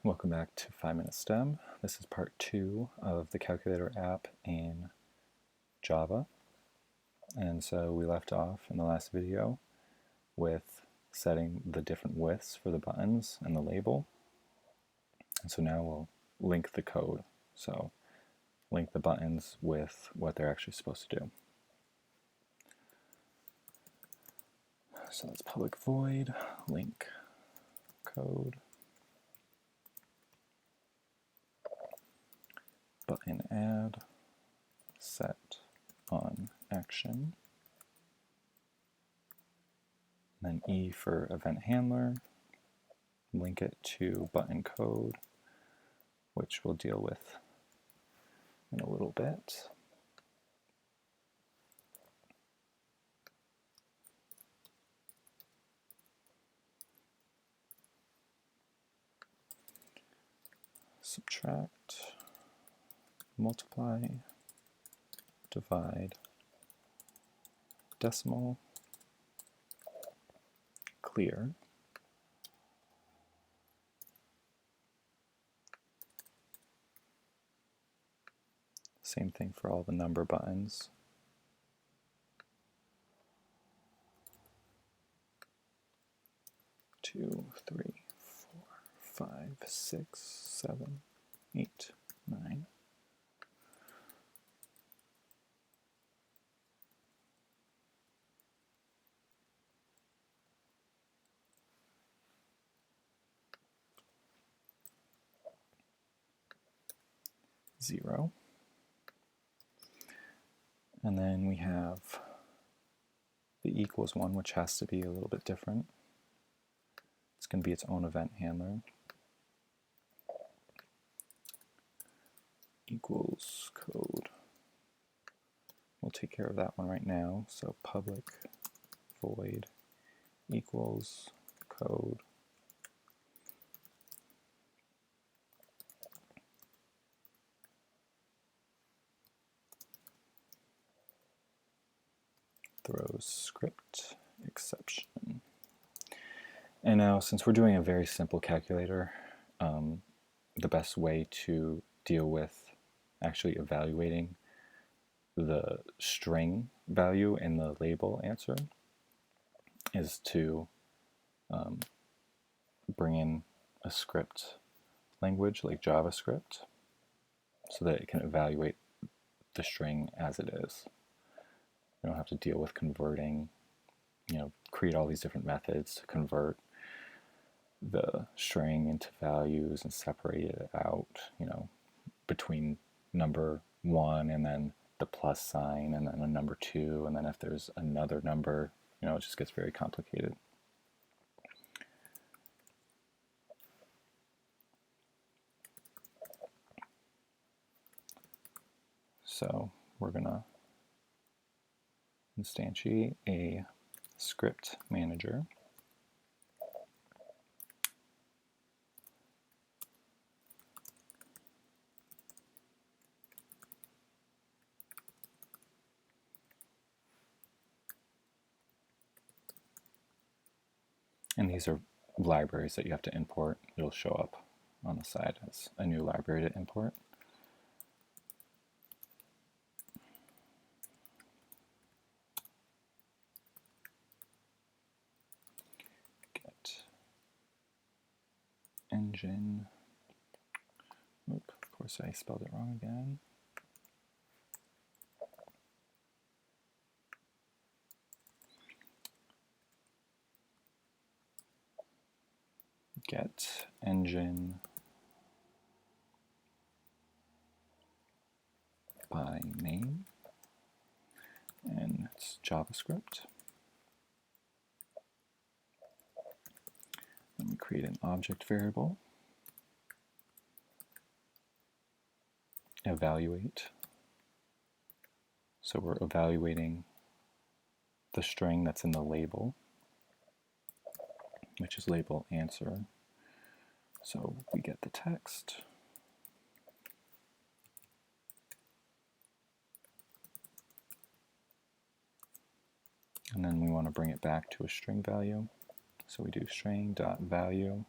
Welcome back to 5-Minute STEM. This is part 2 of the calculator app in Java. And so we left off in the last video with setting the different widths for the buttons and the label. And so now we'll link the code. So link the buttons with what they're actually supposed to do. So that's public void link code button add set on action, and then E for event handler, link it to button code, which we'll deal with in a little bit. Subtract, multiply, divide, decimal, clear, same thing for all the number buttons. Two, three, 4, 5, 6, 7, 8, 9. Zero. And then we have the equals one, which has to be a little bit different. It's going to be its own event handler. Equals code. We'll take care of that one right now. So public void equals code. Throws script exception. And now, since we're doing a very simple calculator, the best way to deal with actually evaluating the string value in the label answer is to bring in a script language like JavaScript so that it can evaluate the string as it is. You don't have to deal with converting, create all these different methods to convert the string into values and separate it out, between number 1 and then the plus sign and then a number 2, and then if there's another number, it just gets very complicated. So we're going to instantiate a script manager. And these are libraries that you have to import. It'll show up on the side as a new library to import. Get engine. Oop, of course I spelled it wrong again. Get engine by name, and it's JavaScript. Then we create an object variable, evaluate. So we're evaluating the string that's in the label, which is label answer. So we get the text. And then we want to bring it back to a string value. So we do string.value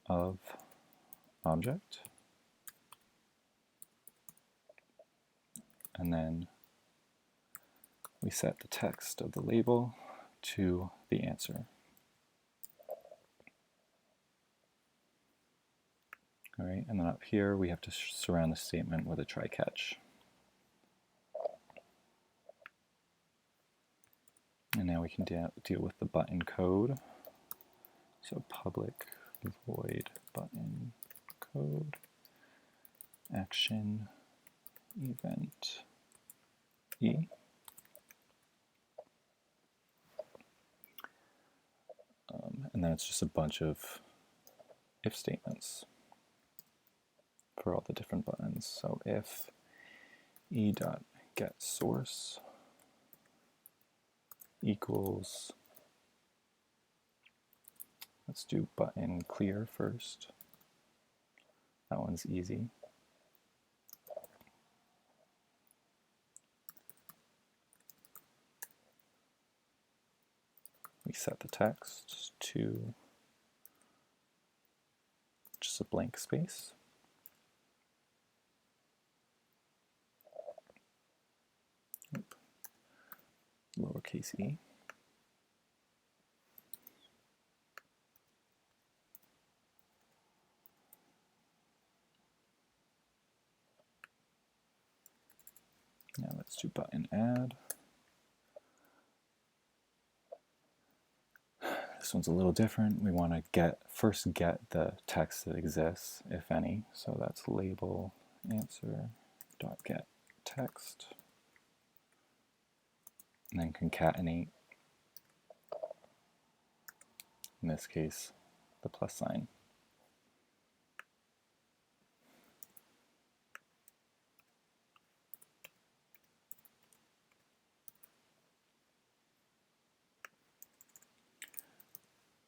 of object, and then we set the text of the label to the answer. All right, and then up here we have to surround the statement with a try-catch. And now we can deal with the button code. So public void button code action event E. And then it's just a bunch of if statements for all the different buttons. So if e.getSource equals, let's do button clear first. That one's easy. We set the text to just a blank space. Lowercase e. Now let's do button add. This one's a little different. We want to first get the text that exists, if any. So that's label answer.get text. And then concatenate, in this case, the plus sign.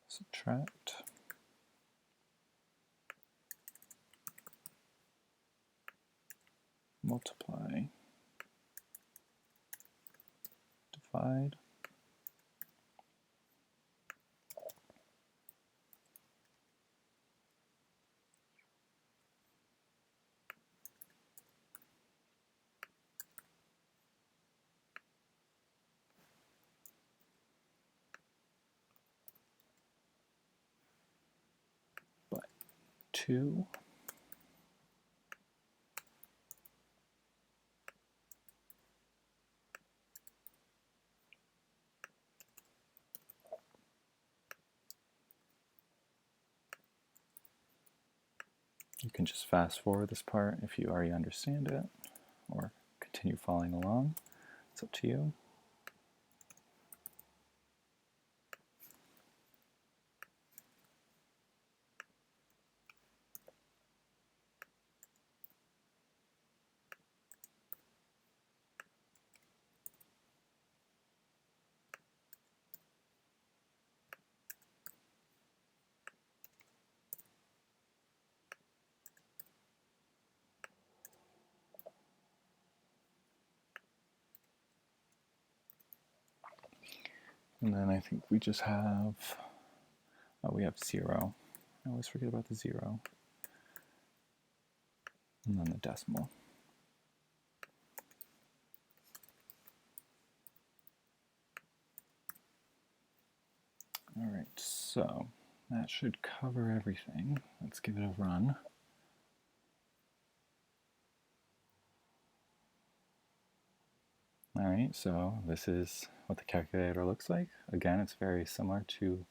Subtract. Multiply. Divide. But 2. You can just fast forward this part if you already understand it, or continue following along. It's up to you. And then I think we just have, we have 0. I always forget about the 0. And then the decimal. All right, so that should cover everything. Let's give it a run. All right, so this is what the calculator looks like. Again, it's very similar to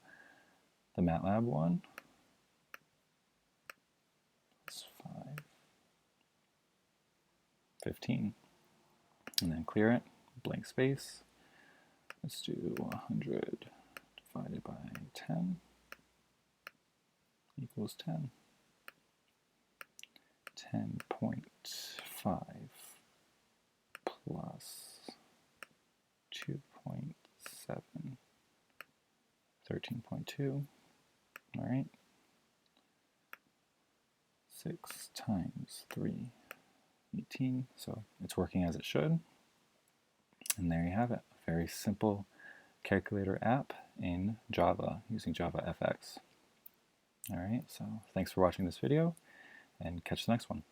the MATLAB one. It's 5, 15. And then clear it, blank space. Let's do 100 divided by 10 equals 10. 10.5 plus 2.7, 13.2, all right. 6 times 3, 18, so it's working as it should. And there you have it, a very simple calculator app in Java using javafx. All right, so thanks for watching this video. and catch the next one.